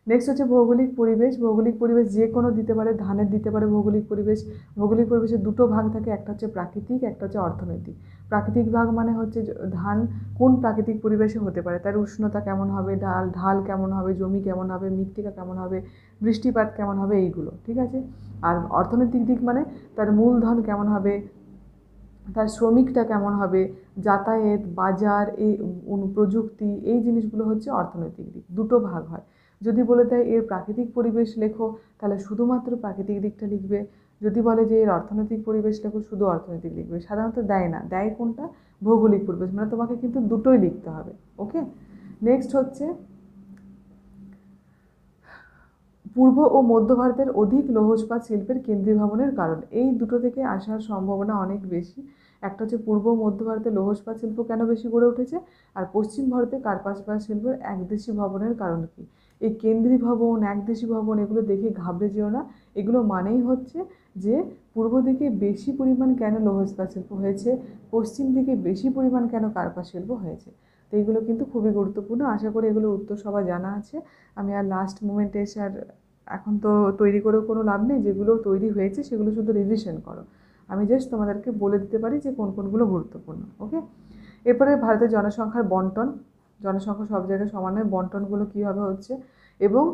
নেক্সট হচ্ছে ভৌগোলিক পরিবেশ। ভৌগোলিক পরিবেশ যে কোনো দিতে পারে, ধানের দিতে পারে ভৌগোলিক পরিবেশ। ভৌগোলিক পরিবেশের দুটো ভাগ থাকে, একটা হচ্ছে প্রাকৃতিক, একটা হচ্ছে অর্থনৈতিক। প্রাকৃতিক ভাগ মানে হচ্ছে ধান কোন প্রাকৃতিক পরিবেশে হতে পারে, তার উষ্ণতা কেমন হবে, ঢাল কেমন হবে, জমি কেমন হবে, মৃত্তিকা কেমন হবে, বৃষ্টিপাত কেমন হবে, এইগুলো, ঠিক আছে? আর অর্থনৈতিক দিক মানে তার মূলধন কেমন হবে, তার শ্রমিকটা কেমন হবে, যাতায়াত, বাজার, এই প্রযুক্তি, এই জিনিসগুলো হচ্ছে অর্থনৈতিক দিক। দুটো ভাগ হয়। যদি বলে দেয় এর প্রাকৃতিক পরিবেশ লেখো, তাহলে শুধুমাত্র প্রাকৃতিক দিকটা লিখবে। যদি বলে যে এর অর্থনৈতিক পরিবেশ লেখো, শুধু অর্থনৈতিক লিখবে। সাধারণত দেয় না, দেয় কোনটা? ভৌগোলিক পরিবেশ, মানে তোমাকে কিন্তু দুটোই লিখতে হবে। ওকে, নেক্সট হচ্ছে পূর্ব ও মধ্য ভারতের অধিক লৌহ ইস্পাত শিল্পের কেন্দ্রীভবনের কারণ, এই দুটো থেকে আসার সম্ভাবনা অনেক বেশি। একটা হচ্ছে পূর্ব ও মধ্য ভারতে লৌহ ইস্পাত শিল্প কেন বেশি গড়ে উঠেছে, আর পশ্চিম ভারতে কার্পাস ইস্পাত শিল্পের একদেশী ভবনের কারণ কি। এই কেন্দ্রী ভবন, একদেশী ভবন, এগুলো দেখে ঘাবড়ে যেও না। এগুলো মানেই হচ্ছে যে পূর্ব দিকে বেশি পরিমাণ কেন লৌহ ইস্পাত শিল্প হয়েছে, পশ্চিম দিকে বেশি পরিমাণ কেন কার্পাস শিল্প হয়েছে। তো এইগুলো কিন্তু খুবই গুরুত্বপূর্ণ। আশা করি এগুলোর উত্তর সবার জানা আছে। আমি আর লাস্ট মোমেন্টে এসে আর এখন তো তৈরি করেও কোনো লাভ নেই, যেগুলো তৈরি হয়েছে সেগুলো শুধু রিভিশন করো। আমি জাস্ট তোমাদেরকে বলে দিতে পারি যে কোন কোনগুলো গুরুত্বপূর্ণ। ওকে, এরপরে ভারতের জনসংখ্যার বন্টন। জনসংখ্যা সব জায়গায় সমান নয়, বন্টনগুলো কীভাবে হচ্ছে, এবং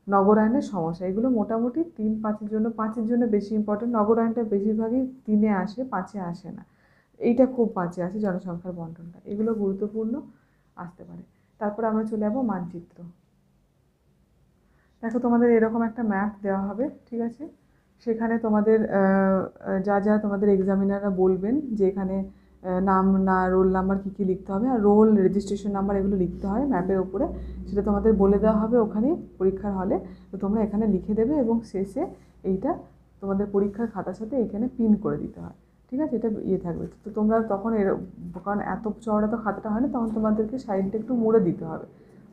নগরায়নের সমস্যা, এগুলো মোটামুটি 3-5-এর জন্য, 5-এর জন্য বেশি ইম্পর্টেন্ট। নগরায়নটা বেশিরভাগই 3-এ আসে, 5-এ আসে না। এইটা খুব 5-এ আসে, জনসংখ্যার বন্টনটা। এগুলো গুরুত্বপূর্ণ, আসতে পারে। তারপর আমরা চলে যাবো মানচিত্র। দেখো, তোমাদের এরকম একটা ম্যাপ দেওয়া হবে, ঠিক আছে? সেখানে তোমাদের যা যা তোমাদের এক্সামিনাররা বলবেন যে এখানে নাম, না রোল নাম্বার কী কী লিখতে হবে, আর রোল, রেজিস্ট্রেশন নাম্বার, এগুলো লিখতে হয় ম্যাপের ওপরে। সেটা তোমাদের বলে দেওয়া হবে ওখানে পরীক্ষার হলে। তো তোমরা এখানে লিখে দেবে এবং শেষে এইটা তোমাদের পরীক্ষার খাতার সাথে এইখানে পিন করে দিতে হয়, ঠিক আছে? এটা থাকবে। তো তোমরা তখন কারণ এত চওড়া তো খাতাটা হয় না, তখন তোমাদেরকে সাইডটা একটু মুড়ে দিতে হবে।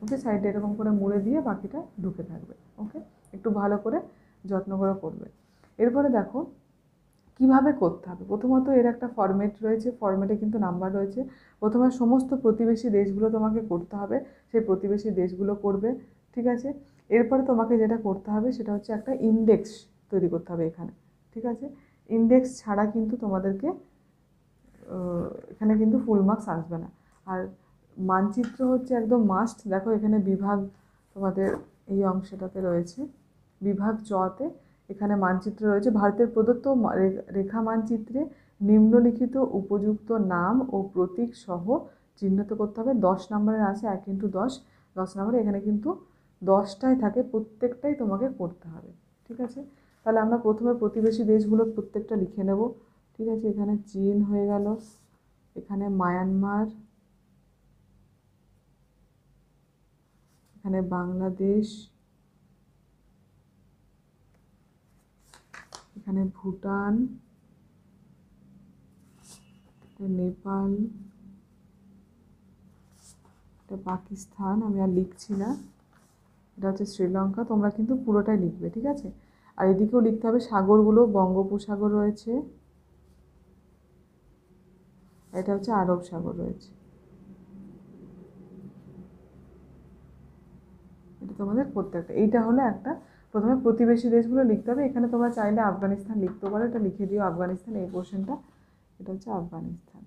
ওকে, সাইডে এরকম করে মুড়ে দিয়ে বাকিটা ঢুকে থাকবে। ওকে, একটু ভালো করে যত্ন করে করবে। এরপরে দেখো কিভাবে করতে হবে। প্রথমত এর একটা ফরম্যাট রয়েছে, ফরম্যাটে কিন্তু নাম্বার রয়েছে। প্রথমে সমস্ত প্রতিবেশী দেশগুলো তোমাকে করতে হবে, সেই প্রতিবেশী দেশগুলো করবে, ঠিক আছে? এরপরে তোমাকে যেটা করতে হবে সেটা হচ্ছে একটা ইন্ডেক্স তৈরি করতে হবে এখানে, ঠিক আছে? ইন্ডেক্স ছাড়া কিন্তু তোমাদেরকে এখানে কিন্তু ফুল মার্কস আসবে না। আর মানচিত্র হচ্ছে একদম মাস্ট। দেখো এখানে বিভাগ তোমাদের এই অংশটাতে রয়েছে, বিভাগ চতে এখানে মানচিত্র রয়েছে। ভারতের প্রদত্ত রেখা মানচিত্রে নিম্নলিখিত উপযুক্ত নাম ও প্রতীক সহ চিহ্নিত করতে হবে। 10 নম্বরের আছে, 1x10, 10 নম্বরে। এখানে কিন্তু 10টাই থাকে, প্রত্যেকটাই তোমাকে করতে হবে, ঠিক আছে? তাহলে আমরা প্রথমে প্রতিবেশী দেশগুলো প্রত্যেকটা লিখে নেব, ঠিক আছে? এখানে চীন হয়ে গেল, এখানে মায়ানমার, এখানে বাংলাদেশ, এখানে ভুটান, নেপাল, এটা পাকিস্তান, আমি আর লিখছি না, এটা হচ্ছে শ্রীলঙ্কা। তোমরা কিন্তু পুরোটাই লিখবে, ঠিক আছে? আর এদিকেও লিখতে হবে সাগরগুলো, বঙ্গোপসাগর রয়েছে, এটা হচ্ছে আরব সাগর রয়েছে, এটা তোমাদের প্রত্যেকটা। এইটা হলো একটা, প্রথমে প্রতিবেশী দেশগুলো লিখতে হবে। এখানে তোমরা চাইলে আফগানিস্তান লিখতে পারো, এটা লিখে দিও আফগানিস্তান, এই পোর্শনটা, এটা হচ্ছে আফগানিস্তান।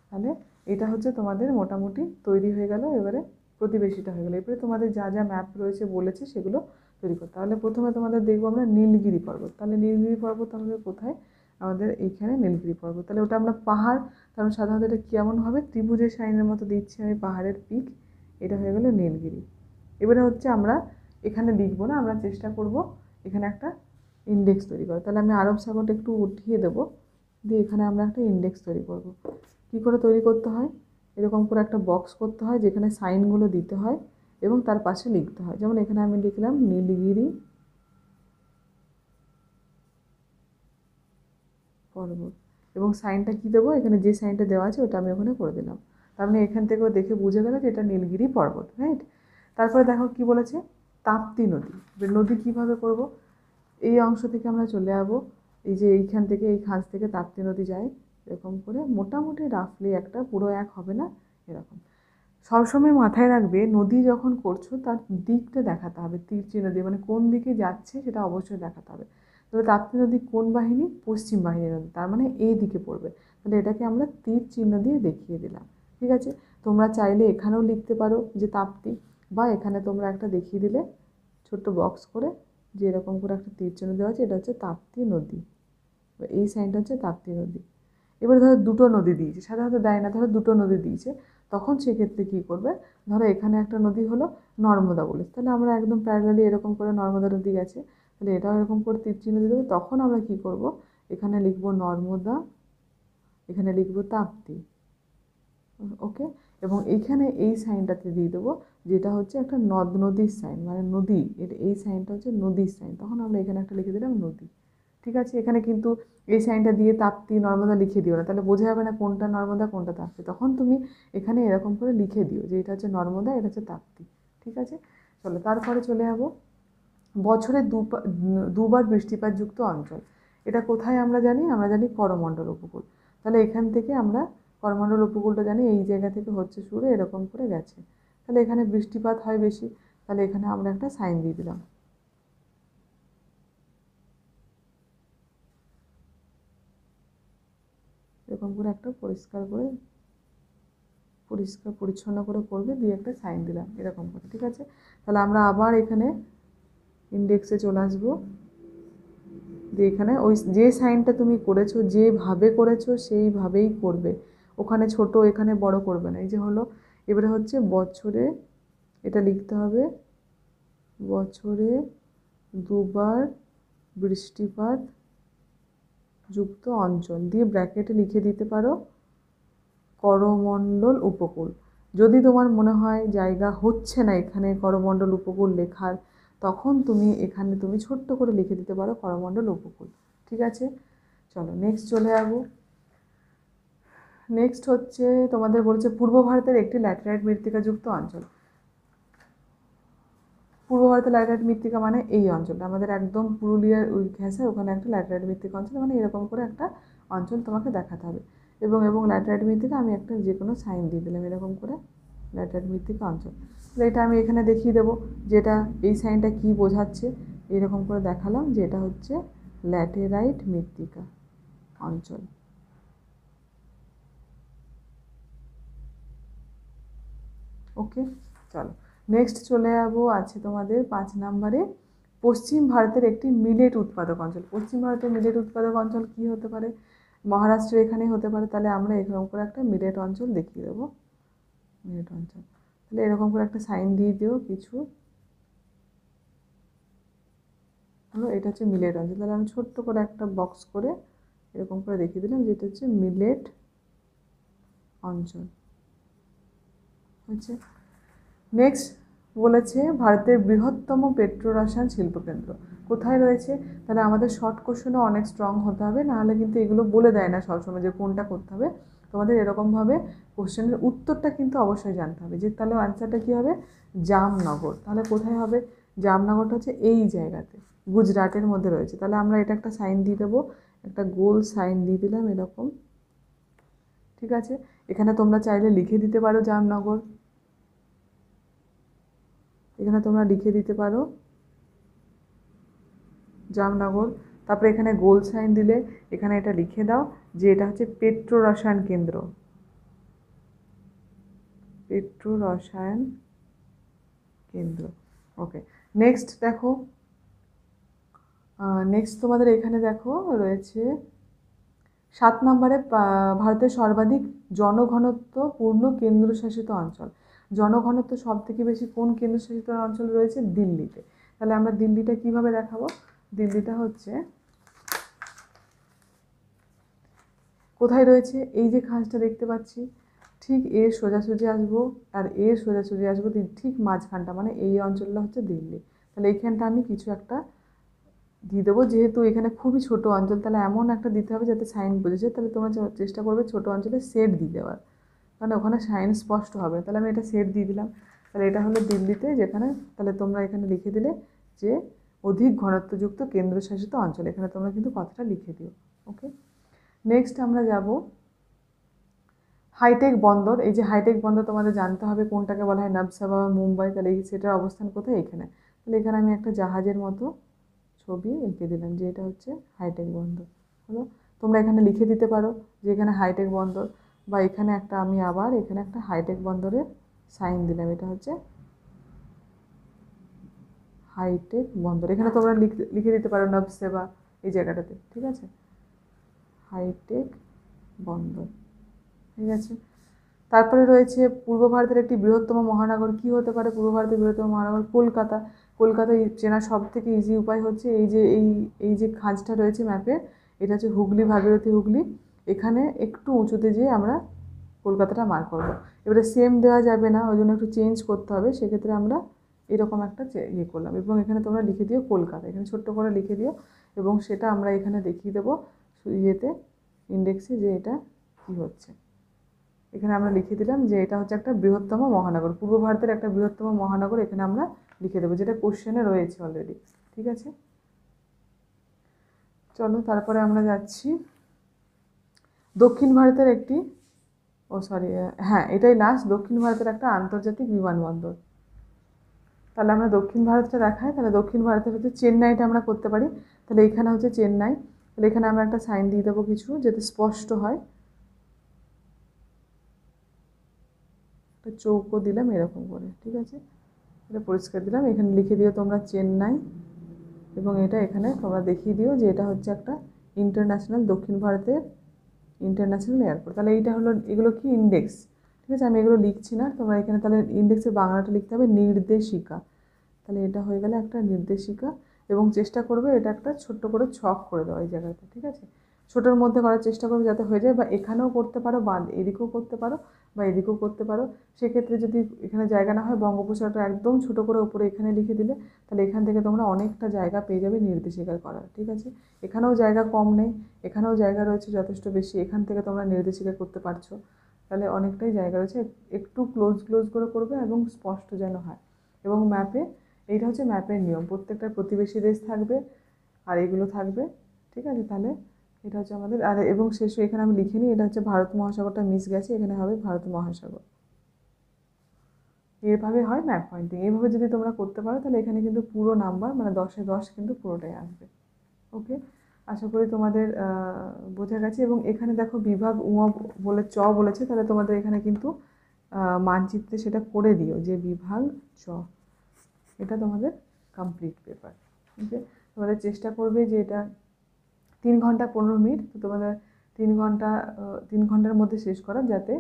তাহলে এটা হচ্ছে তোমাদের মোটামুটি তৈরি হয়ে গেল। এবারে প্রতিবেশীটা হয়ে গেল, এরপরে তোমাদের যা যা ম্যাপ রয়েছে বলেছে সেগুলো তৈরি করতে। তাহলে প্রথমে তোমাদের দেখবো আমরা নীলগিরি পর্বত। তাহলে নীলগিরি পর্বত আমাদের কোথায়? আমাদের এইখানে নীলগিরি পর্বত। তাহলে ওটা আমরা পাহাড়, কারণ সাধারণত এটা কেমন হবে, ত্রিভুজের সাইনের মতো দিচ্ছি আমি পাহাড়ের পিক, এটা হয়ে গেল নীলগিরি। এবারে হচ্ছে আমরা এখানে লিখবো না, আমরা চেষ্টা করব এখানে একটা ইন্ডেক্স তৈরি করা। তাহলে আমি আরব সাগরটা একটু উঠিয়ে দেবো, দিয়ে এখানে আমরা একটা ইন্ডেক্স তৈরি করব। কী করে তৈরি করতে হয়? এরকম করে একটা বক্স করতে হয় যেখানে সাইনগুলো দিতে হয় এবং তার পাশে লিখতে হয়। যেমন এখানে আমি লিখলাম নীলগিরি পর্বত, এবং সাইনটা কী দেবো, এখানে যে সাইনটা দেওয়া আছে ওটা আমি ওখানে করে দিলাম। তার মানে এখান থেকেও দেখে বুঝে গেল যে এটা নীলগিরি পর্বত, রাইট? তারপরে দেখো কি বলেছে, তাপ্তি নদী। নদী কীভাবে করব? এই অংশ থেকে আমরা চলে যাবো, এই যে এইখান থেকে, এই খাঁজ থেকে তাপ্তি নদী যায়, এরকম করে মোটামুটি রাফলি একটা, পুরো এক হবে না, এরকম। সবসময় মাথায় রাখবে নদী যখন করছো তার দিকটা দেখাতে হবে, তীর চিহ্ন দিয়ে, মানে কোন দিকে যাচ্ছে সেটা অবশ্যই দেখাতে হবে। তবে তাপ্তি নদী কোন বাহিনী? পশ্চিম বাহিনীর নদী, তার মানে এই দিকে পড়বে। তাহলে এটাকে আমরা তীর চিহ্ন দিয়ে দেখিয়ে দিলাম, ঠিক আছে? তোমরা চাইলে এখানেও লিখতে পারো যে তাপ্তি, বা এখানে তোমরা একটা দেখিয়ে দিলে ছোট্ট বক্স করে, যে এরকম করে একটা তীর চিহ্ন দেওয়া আছে, এটা হচ্ছে তাপ্তি নদী, এই সাইনটা হচ্ছে তাপ্তি নদী। এবার ধরো দুটো নদী দিয়েছে, সাধারণত দেয় না, ধরো দুটো নদী দিয়েছে, তখন সেক্ষেত্রে কী করবে, ধরো এখানে একটা নদী হলো নর্মদা বলে, তাহলে আমরা একদম প্যারালালি এরকম করে নর্মদা নদী গেছে, তাহলে এটাও এরকম করে তীর চিহ্ন দিয়ে দেবো। তখন আমরা কী করব, এখানে লিখব নর্মদা, এখানে লিখব তাপ্তি, ওকে? এবং এইখানে এই সাইনটাতে দিয়ে দেবো যেটা হচ্ছে একটা নদ নদীর সাইন, মানে নদী, এর এই সাইনটা হচ্ছে নদীর সাইন, তখন আমরা এখানে একটা লিখে দিলাম নদী, ঠিক আছে? এখানে কিন্তু এই সাইনটা দিয়ে তাপ্তি নর্মদা লিখে দিও না, তাহলে বোঝা যাবে না কোনটা নর্মদা কোনটা তাপ্তি। তখন তুমি এখানে এরকম করে লিখে দিও যে এটা হচ্ছে নর্মদা, এটা হচ্ছে তাপ্তি, ঠিক আছে? চলো তারপরে চলে যাবো বছরে দুবার বৃষ্টিপাতযুক্ত অঞ্চল। এটা কোথায় আমরা জানি? আমরা জানি করমণ্ডল উপকূল। তাহলে এখান থেকে আমরা করমণ্ডল উপকূলটা জানি, এই জায়গা থেকে হচ্ছে শুরু, এরকম করে গেছে, তাহলে এখানে বৃষ্টিপাত হয় বেশি, তাহলে এখানে আমরা একটা সাইন দিয়ে দিলাম, এরকম করে একটা পরিষ্কার পরিচ্ছন্ন করে করবে, দিয়ে একটা সাইন দিলাম এরকম করে, ঠিক আছে? তাহলে আমরা আবার এখানে ইন্ডেক্সে চলে আসবো, দিয়ে এখানে ওই যে সাইনটা তুমি করেছো, যেভাবে করেছো সেইভাবেই করবে, ওখানে ছোট এখানে বড় করবে না। এই যে হলো, এবারে হচ্ছে বছরে, এটা লিখতে হবে বছরে দুবার বৃষ্টিপাত যুক্ত অঞ্চল, দিয়ে ব্র্যাকেটে লিখে দিতে পারো করমণ্ডল উপকূল। যদি তোমার মনে হয় জায়গা হচ্ছে না এখানে করমণ্ডল উপকূল লেখার, তখন তুমি এখানে তুমি ছোট্ট করে লিখে দিতে পারো করমণ্ডল উপকূল, ঠিক আছে? চলো নেক্সট চলে যাবো। নেক্সট হচ্ছে তোমাদের বলছে পূর্ব ভারতের একটি ল্যাটেরাইট মৃত্তিকাযুক্ত অঞ্চল। পূর্ব ভারতের ল্যাটেরাইট মৃত্তিকা মানে এই অঞ্চলটা আমাদের একদম পুরুলিয়ার ওই ঘেঁষে, ওখানে একটা ল্যাটেরাইট মৃত্তিকা অঞ্চল, মানে এরকম করে একটা অঞ্চল তোমাকে দেখাতে হবে। এবং ল্যাটেরাইট মৃত্তিকা আমি একটা যে কোনো সাইন দিয়ে দিলাম, এরকম করে ল্যাটেরাইট মৃত্তিকা অঞ্চল। তো এটা আমি এখানে দেখিয়ে দেবো যেটা এই সাইনটা কী বোঝাচ্ছে, এরকম করে দেখালাম যে এটা হচ্ছে ল্যাটেরাইট মৃত্তিকা অঞ্চল, ওকে? চলো নেক্সট চলে যাবো, আছে তোমাদের 5 নম্বরে পশ্চিম ভারতের একটি মিলেট উৎপাদক অঞ্চল। পশ্চিম ভারতের মিলেট উৎপাদক অঞ্চল কী হতে পারে? মহারাষ্ট্র এখানেই হতে পারে, তাহলে আমরা এরকম করে একটা মিলেট অঞ্চল দেখিয়ে দেবো, মিলেট অঞ্চল। তাহলে এরকম করে একটা সাইন দিয়ে দিও কিছু, হলো এটা হচ্ছে মিলেট অঞ্চল। তাহলে আমি ছোট্ট করে একটা বক্স করে এরকম করে দেখিয়ে দিলাম যে এটা হচ্ছে মিলেট অঞ্চল, হচ্ছে। নেক্সট বলেছে ভারতের বৃহত্তম পেট্রোরসায়ন শিল্পকেন্দ্র কোথায় রয়েছে। তাহলে আমাদের শর্ট কোশ্চেনও অনেক স্ট্রং হতে হবে, নাহলে কিন্তু এগুলো বলে দেয় না সবসময় যে কোনটা করতে হবে। তোমাদের এরকমভাবে কোশ্চেনের উত্তরটা কিন্তু অবশ্যই জানতে হবে, যে তাহলে আনসারটা কী হবে, জামনগর। তাহলে কোথায় হবে, জামনগরটা হচ্ছে এই জায়গাতে, গুজরাটের মধ্যে রয়েছে। তাহলে আমরা এটা একটা সাইন দিয়ে দেবো, একটা গোল সাইন দিয়ে দিলাম এরকম, ঠিক আছে। এখানে তোমরা চাইলে লিখে দিতে পারো জামনগর, এখানে তোমরা লিখে দিতে পারো জামনগর। তারপরে এখানে গোল সাইন দিলে এখানে এটা লিখে দাও যে এটা হচ্ছে পেট্রোরসায়ন কেন্দ্র, পেট্রোরসায়ন কেন্দ্র। ওকে, নেক্সট দেখো, নেক্সট তোমাদের এখানে দেখো রয়েছে 7 নম্বরে ভারতের সর্বাধিক জনঘনত্বপূর্ণ কেন্দ্রশাসিত অঞ্চল। জনঘনত্ব সব থেকে বেশি কোন কেন্দ্রশাসিত অঞ্চল রয়েছে, দিল্লিতে। তাহলে আমরা দিল্লিটা কিভাবে দেখাবো, দিল্লিটা হচ্ছে কোথায় রয়েছে, এই যে খাঁজটা দেখতে পাচ্ছি, ঠিক এর সোজাসুজি আসবো আর এর সোজাসুজি আসবো, ঠিক মাঝখানটা, মানে এই অঞ্চলটা হচ্ছে দিল্লি। তাহলে এইখানটা আমি কিছু একটা দিয়ে দেবো, যেহেতু এখানে খুবই ছোট অঞ্চল, তাহলে এমন একটা দিতে হবে যাতে সাইন বোঝে। তাহলে তোমরা চেষ্টা করবে ছোট অঞ্চলে সেট দিয়ে দেওয়ার, কারণ ওখানে সাইন স্পষ্ট হবে। তাহলে আমি এটা সেট দিয়ে দিলাম। তাহলে এটা হলো দিল্লিতে, যেখানে তাহলে তোমরা এখানে লিখে দিলে যে অধিক ঘনত্বযুক্ত কেন্দ্রশাসিত অঞ্চল, এখানে তোমরা কিন্তু কথাটা লিখে দিও। ওকে, নেক্সট আমরা যাব হাইটেক বন্দর। এই যে হাইটেক বন্দর তোমাদের জানতে হবে কোনটাকে বলা হয়, নবসাবা বা মুম্বাই। তাহলে সেটার অবস্থান কোথায়, এখানে। তাহলে এখানে আমি একটা জাহাজের মতো ছবি এঁকে দিলাম যে এটা হচ্ছে হাইটেক বন্দর। হলো, তোমরা এখানে লিখে দিতে পারো যে এখানে হাইটেক বন্দর, বা এখানে একটা আমি আবার এখানে একটা হাইটেক বন্দরের সাইন দিলাম, এটা হচ্ছে হাইটেক বন্দর। এখানে তোমরা লিখে দিতে পারো নবসেবা এই জায়গাটাতে, ঠিক আছে, হাইটেক বন্দর, ঠিক আছে। তারপরে রয়েছে পূর্ব ভারতের একটি বৃহত্তম মহানগর। কি হতে পারে পূর্ব ভারতের বৃহত্তম মহানগর, কলকাতা। কলকাতা চেনার সব থেকে ইজি উপায় হচ্ছে এই যে খাঁজটা রয়েছে ম্যাপে, এটা হচ্ছে হুগলি, ভাগীরথী হুগলি। এখানে একটু উঁচুতে যেয়ে আমরা কলকাতাটা মার্ক করবো। এবারে সেম দেওয়া যাবে না, ওই জন্য একটু চেঞ্জ করতে হবে। সেক্ষেত্রে আমরা এরকম একটা ইয়ে করলাম, এবং এখানে তোমরা লিখে দিও কলকাতা, এখানে ছোট্ট করে লিখে দিও, এবং সেটা আমরা এখানে দেখিয়ে দেবো ইয়েতে, ইন্ডেক্সে, যে এটা কী হচ্ছে। এখানে আমরা লিখে দিলাম যে এটা হচ্ছে একটা বৃহত্তম মহানগর, পূর্ব ভারতের একটা বৃহত্তম মহানগর, এখানে আমরা লিখে দেবো, যেটা কোশ্চেনে রয়েছে অলরেডি, ঠিক আছে। চলো তারপরে আমরা যাচ্ছি দক্ষিণ ভারতের একটি, হ্যাঁ এটাই লাস্ট, দক্ষিণ ভারতের একটা আন্তর্জাতিক বিমানবন্দর। তাহলে আমরা দক্ষিণ ভারতটা দেখাই। তাহলে দক্ষিণ ভারতের হচ্ছে চেন্নাইটা আমরা করতে পারি। তাহলে এখানে হচ্ছে চেন্নাই। তাহলে এখানে আমরা একটা সাইন দিয়ে দেবো কিছু, যাতে স্পষ্ট হয়। একটা চৌকো দিলাম এরকম করে, ঠিক আছে, এটা পরিষ্কার দিলাম। এখানে লিখে দিও তোমরা চেন্নাই, এবং এটা এখানে তোমরা দেখিয়ে দিও যে এটা হচ্ছে একটা ইন্টারন্যাশনাল, দক্ষিণ ভারতের ইন্টারন্যাশনাল এয়ারপোর্ট। তাহলে এইটা হলো, এগুলো কি ইন্ডেক্স, ঠিক আছে, আমি এগুলো লিখছি না, তোমরা এখানে তাহলে ইন্ডেক্সের বাংলাটা লিখতে হবে নির্দেশিকা। তাহলে এটা হয়ে গেলে একটা নির্দেশিকা, এবং চেষ্টা করবে এটা একটা ছোট্ট করে ছক করে দেওয়া এই জায়গাতে, ঠিক আছে, ছোটোর মধ্যে করার চেষ্টা করবে যাতে হয়ে যায়, বা এখানেও করতে পারো, বা এদিকেও করতে পারো, বা এদিকেও করতে পারো। সেক্ষেত্রে যদি এখানে জায়গা না হয়, বঙ্গোপসাগরটা একদম ছোটো করে ওপরে এখানে লিখে দিলে, তাহলে এখান থেকে তোমরা অনেকটা জায়গা পেয়ে যাবে নির্দেশিকার করার, ঠিক আছে। এখানেও জায়গা কম নেই, এখানেও জায়গা রয়েছে যথেষ্ট বেশি, এখান থেকে তোমরা নির্দেশিকা করতে পারছো, তাহলে অনেকটাই জায়গা রয়েছে। একটু ক্লোজ করে করবে, এবং স্পষ্ট যেন হয়। এবং ম্যাপে, এইটা হচ্ছে ম্যাপের নিয়ম, প্রত্যেকটা প্রতিবেশী দেশ থাকবে আর এগুলো থাকবে, ঠিক আছে। তাহলে এটা হচ্ছে আমাদের, আর এবং শেষে এখানে আমি লিখে নিই, এটা হচ্ছে ভারত মহাসাগরটা মিস গেছে, এখানে হবে ভারত মহাসাগর। এইভাবে হয় ম্যাপ পয়েন্টিং। এইভাবে যদি তোমরা করতে পারো, তাহলে এখানে কিন্তু পুরো নাম্বার, মানে 10-এ 10 কিন্তু পুরোটাই আসবে। ওকে, আশা করি তোমাদের বোঝা গেছে। এবং এখানে দেখো বিভাগ বলে বলেছে, তাহলে তোমাদের এখানে কিন্তু মানচিত্রে সেটা করে দিও যে বিভাগ এটা তোমাদের কমপ্লিট পেপার। ওকে, তোমাদের চেষ্টা করবে যে এটা 3 ঘন্টা 15 মিনিট, তো তোমাদের 3 ঘন্টার মধ্যে শেষ করা, যাতে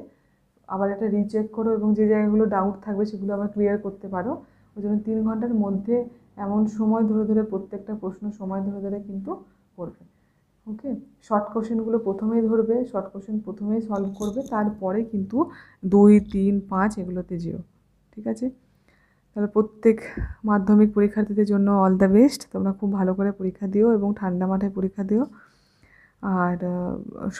আবার এটা রিচেক করো, এবং যে জায়গাগুলো ডাউট থাকবে সেগুলো আবার ক্লিয়ার করতে পারো। ওই জন্য 3 ঘন্টার মধ্যে এমন সময় ধরে প্রত্যেকটা প্রশ্ন সময় ধরে কিন্তু করবে। ওকে, শর্ট কোশ্চেনগুলো প্রথমেই ধরবে, শর্ট কোশ্চেন প্রথমেই সলভ করবে, তারপরে কিন্তু 2, 3, 5 এগুলোতে যেও, ঠিক আছে। তাহলে প্রত্যেক মাধ্যমিক পরীক্ষার্থীদের জন্য অল দ্য বেস্ট। তোমরা খুব ভালো করে পরীক্ষা দিও এবং ঠান্ডা মাথায় পরীক্ষা দিও। আর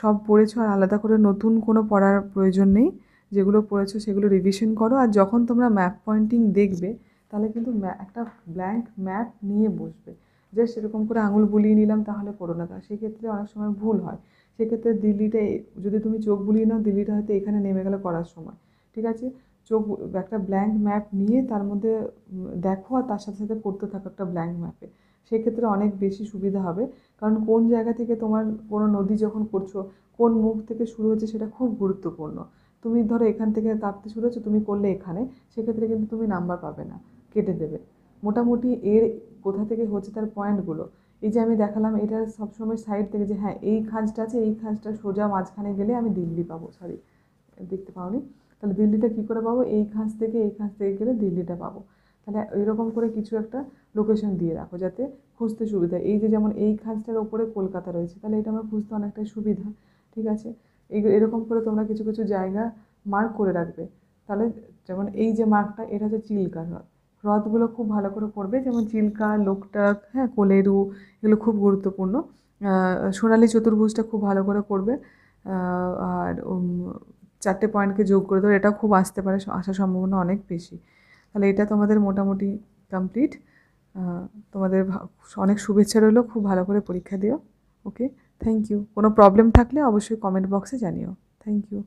সব পড়েছো, আর আলাদা করে নতুন কোনো পড়ার প্রয়োজন নেই। যেগুলো পড়েছো সেগুলো রিভিশন করো। আর যখন তোমরা ম্যাপ পয়েন্টিং দেখবে তাহলে কিন্তু একটা ব্ল্যাঙ্ক ম্যাপ নিয়ে বসবে। জাস্ট এরকম করে আঙুল বুলিয়ে নিলাম তাহলে করো না, সেক্ষেত্রে অনেক সময় ভুল হয়। সেক্ষেত্রে দিল্লিটা যদি তুমি চোখ বুলিয়ে নাও, দিল্লিটা হয়তো এখানে নেমে গেলে করার সময়। ঠিক আছে, চোখ একটা ব্ল্যাঙ্ক ম্যাপ নিয়ে তার মধ্যে দেখো, আর তার সাথে সাথে পড়তে থাকো একটা ব্ল্যাঙ্ক ম্যাপে। সেক্ষেত্রে অনেক বেশি সুবিধা হবে। কারণ কোন জায়গা থেকে তোমার কোনো নদী যখন করছো, কোন মুখ থেকে শুরু হচ্ছে সেটা খুব গুরুত্বপূর্ণ। তুমি ধরো এখান থেকে তাপতে শুরু হচ্ছে, তুমি করলে এখানে, সেক্ষেত্রে কিন্তু তুমি নাম্বার পাবে না, কেটে দেবে। মোটামুটি এর কোথা থেকে হচ্ছে তার পয়েন্টগুলো, এই যে আমি দেখালাম, এটা সবসময় সাইড থেকে যে হ্যাঁ এই খাঁজটা আছে, এই খাঁজটা সোজা মাঝখানে গেলে আমি দিল্লি পাবো। সরি, দেখতে পাওনি। তাহলে দিল্লিটা কী করে পাবো? এই খাঁজ থেকে এই খাঁজ থেকে গেলে দিল্লিটা পাবো। তাহলে এরকম করে কিছু একটা লোকেশন দিয়ে রাখো যাতে খুঁজতে সুবিধা। এই যে যেমন এই খাঁজটার ওপরে কলকাতা রয়েছে, তাহলে এটা আমার খুঁজতে অনেকটাই সুবিধা। ঠিক আছে, এরকম করে তোমরা কিছু কিছু জায়গা মার্ক করে রাখবে। তাহলে যেমন এই যে মার্কটা, এটা হচ্ছে চিল্কা হ্রদ। হ্রদগুলো খুব ভালো করে পড়বে, যেমন চিল্কা, লোকটাক, হ্যাঁ, কোলেরু, এগুলো খুব গুরুত্বপূর্ণ। সোনালী চতুর্ভুজটা খুব ভালো করে করবে। আর 4টে পয়েন্টকে যোগ করে দেবে, এটাও খুব আসতে পারে, আসার সম্ভাবনা অনেক বেশি। তাহলে এটা তোমাদের মোটামুটি কমপ্লিট। তোমাদের অনেক শুভেচ্ছা রইলো, খুব ভালো করে পরীক্ষা দিও। Okay, thank you. কোনো প্রবলেম থাকলে অবশ্যই কমেন্ট বক্সে জানিও। Thank you.